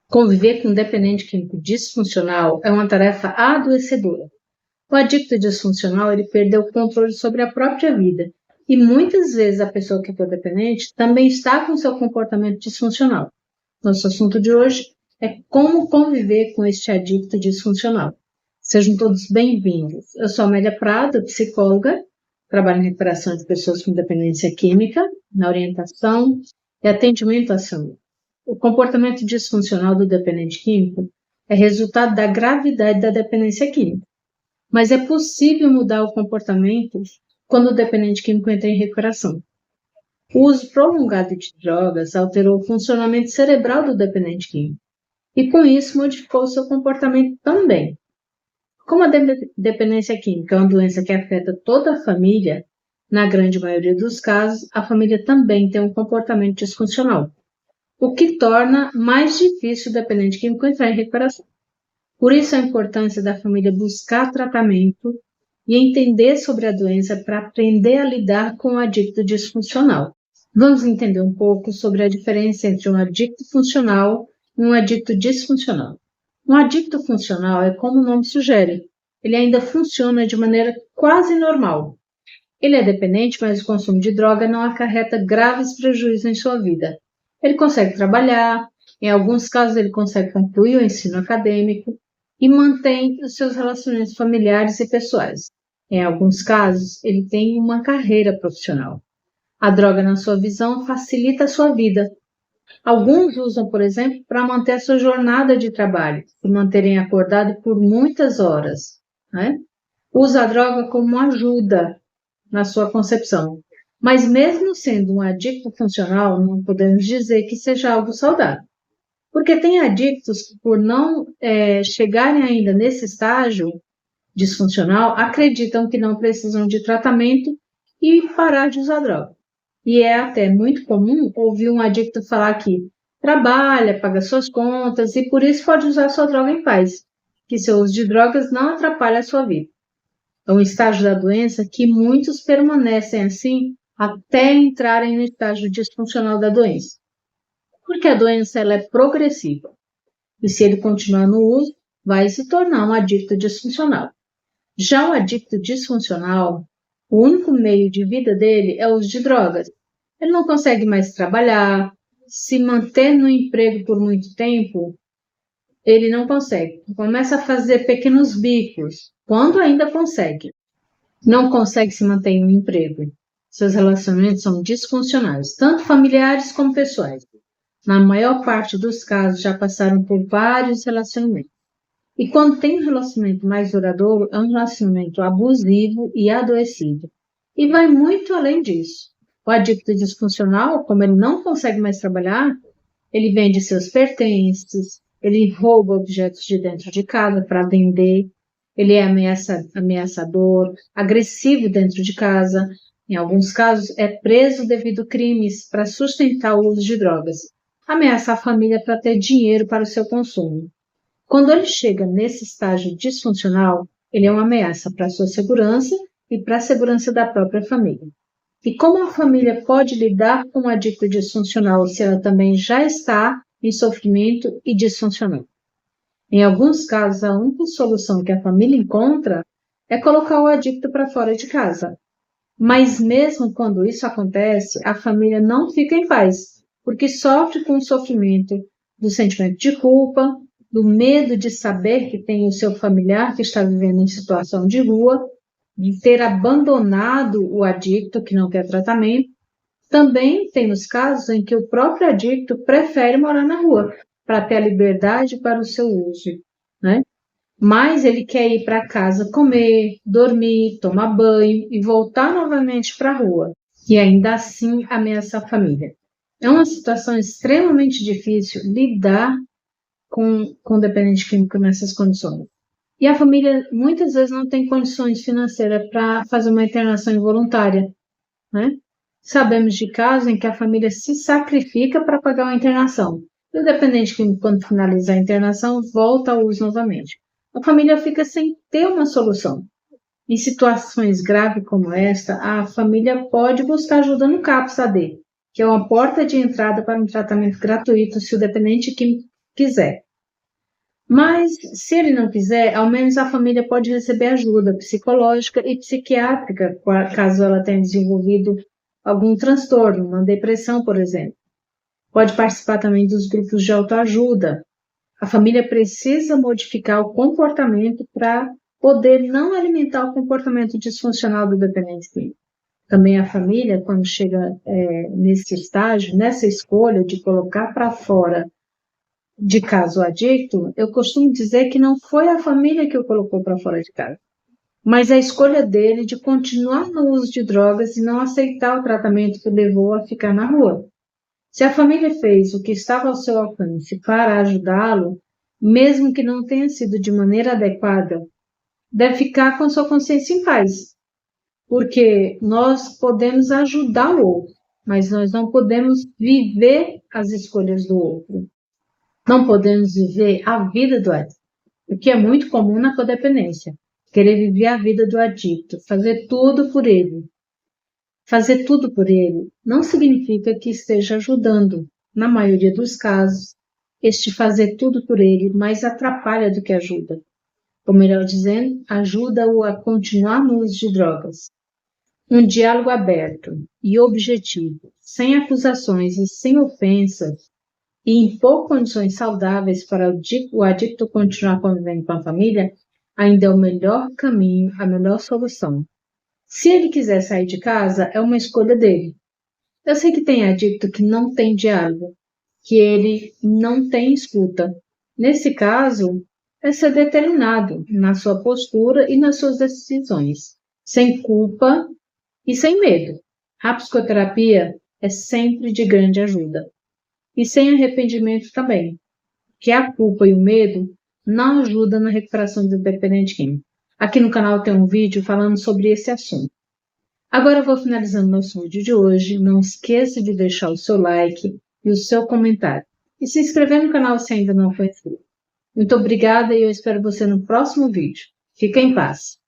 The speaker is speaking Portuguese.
Conviver com um dependente químico disfuncional é uma tarefa adoecedora. O adicto disfuncional ele perdeu o controle sobre a própria vida e muitas vezes a pessoa que foi dependente também está com seu comportamento disfuncional. Nosso assunto de hoje é como conviver com este adicto disfuncional. Sejam todos bem-vindos. Eu sou Amélia Prado, psicóloga, trabalho em recuperação de pessoas com dependência química, na orientação e atendimento à saúde. O comportamento disfuncional do dependente químico é resultado da gravidade da dependência química. Mas é possível mudar o comportamento quando o dependente químico entra em recuperação. O uso prolongado de drogas alterou o funcionamento cerebral do dependente químico e, com isso, modificou o seu comportamento também. Como a dependência química é uma doença que afeta toda a família, na grande maioria dos casos, a família também tem um comportamento disfuncional, o que torna mais difícil o dependente químico entrar em recuperação. Por isso a importância da família buscar tratamento e entender sobre a doença para aprender a lidar com o adicto disfuncional. Vamos entender um pouco sobre a diferença entre um adicto funcional e um adicto disfuncional. Um adicto funcional é como o nome sugere, ele ainda funciona de maneira quase normal. Ele é dependente, mas o consumo de droga não acarreta graves prejuízos em sua vida. Ele consegue trabalhar, em alguns casos ele consegue concluir o ensino acadêmico e mantém os seus relacionamentos familiares e pessoais. Em alguns casos, ele tem uma carreira profissional. A droga, na sua visão, facilita a sua vida. Alguns usam, por exemplo, para manter a sua jornada de trabalho, se manterem acordados por muitas horas, né? Usa a droga como ajuda na sua concepção. Mas mesmo sendo um adicto funcional, não podemos dizer que seja algo saudável. Porque tem adictos que, por não chegarem ainda nesse estágio disfuncional, acreditam que não precisam de tratamento e parar de usar droga. E é até muito comum ouvir um adicto falar que trabalha, paga suas contas e por isso pode usar sua droga em paz, que seu uso de drogas não atrapalha a sua vida. É um estágio da doença que muitos permanecem assim até entrarem no estágio disfuncional da doença. Porque a doença ela é progressiva. E se ele continuar no uso, vai se tornar um adicto disfuncional. Já o adicto disfuncional, o único meio de vida dele é o uso de drogas. Ele não consegue mais trabalhar, se manter no emprego por muito tempo, ele não consegue. Começa a fazer pequenos bicos, quando ainda consegue. Não consegue se manter em um emprego. Seus relacionamentos são disfuncionais, tanto familiares como pessoais. Na maior parte dos casos, já passaram por vários relacionamentos. E quando tem um relacionamento mais duradouro, é um relacionamento abusivo e adoecido. E vai muito além disso. O adicto disfuncional, como ele não consegue mais trabalhar, ele vende seus pertences, ele rouba objetos de dentro de casa para vender, ele é ameaçador, agressivo dentro de casa. Em alguns casos, é preso devido a crimes para sustentar o uso de drogas. Ameaça a família para ter dinheiro para o seu consumo. Quando ele chega nesse estágio disfuncional, ele é uma ameaça para a sua segurança e para a segurança da própria família. E como a família pode lidar com um adicto disfuncional se ela também já está em sofrimento e disfuncional? Em alguns casos, a única solução que a família encontra é colocar o adicto para fora de casa. Mas mesmo quando isso acontece, a família não fica em paz, porque sofre com o sofrimento do sentimento de culpa, do medo de saber que tem o seu familiar que está vivendo em situação de rua, de ter abandonado o adicto que não quer tratamento. Também tem os casos em que o próprio adicto prefere morar na rua para ter a liberdade para o seu uso, né? Mas ele quer ir para casa comer, dormir, tomar banho e voltar novamente para a rua. E ainda assim ameaçar a família. É uma situação extremamente difícil lidar com o dependente químico nessas condições. E a família muitas vezes não tem condições financeiras para fazer uma internação involuntária, né? Sabemos de casos em que a família se sacrifica para pagar uma internação. E o dependente químico, quando finaliza a internação, volta ao uso novamente. A família fica sem ter uma solução. Em situações graves como esta, a família pode buscar ajuda no CAPS-AD, que é uma porta de entrada para um tratamento gratuito se o dependente químico quiser. Mas, se ele não quiser, ao menos a família pode receber ajuda psicológica e psiquiátrica, caso ela tenha desenvolvido algum transtorno, uma depressão, por exemplo. Pode participar também dos grupos de autoajuda. A família precisa modificar o comportamento para poder não alimentar o comportamento disfuncional do dependente químico. Também a família, quando chega nesse estágio, nessa escolha de colocar para fora de casa o adicto, eu costumo dizer que não foi a família que o colocou para fora de casa, mas a escolha dele de continuar no uso de drogas e não aceitar o tratamento que o levou a ficar na rua. Se a família fez o que estava ao seu alcance para ajudá-lo, mesmo que não tenha sido de maneira adequada, deve ficar com sua consciência em paz, porque nós podemos ajudar o outro, mas nós não podemos viver as escolhas do outro. Não podemos viver a vida do adicto, o que é muito comum na codependência. Querer viver a vida do adicto, fazer tudo por ele. Fazer tudo por ele não significa que esteja ajudando. Na maioria dos casos, este fazer tudo por ele mais atrapalha do que ajuda. Ou melhor dizendo, ajuda-o a continuar no uso de drogas. Um diálogo aberto e objetivo, sem acusações e sem ofensas, e impor condições saudáveis para o adicto continuar convivendo com a família, ainda é o melhor caminho, a melhor solução. Se ele quiser sair de casa, é uma escolha dele. Eu sei que tem adicto que não tem diálogo, que ele não tem escuta. Nesse caso, é ser determinado na sua postura e nas suas decisões, sem culpa e sem medo. A psicoterapia é sempre de grande ajuda. E sem arrependimento também, que a culpa e o medo não ajudam na recuperação do dependente químico. Aqui no canal tem um vídeo falando sobre esse assunto. Agora eu vou finalizando nosso vídeo de hoje. Não esqueça de deixar o seu like e o seu comentário. E se inscrever no canal se ainda não for inscrito. Muito obrigada e eu espero você no próximo vídeo. Fica em paz.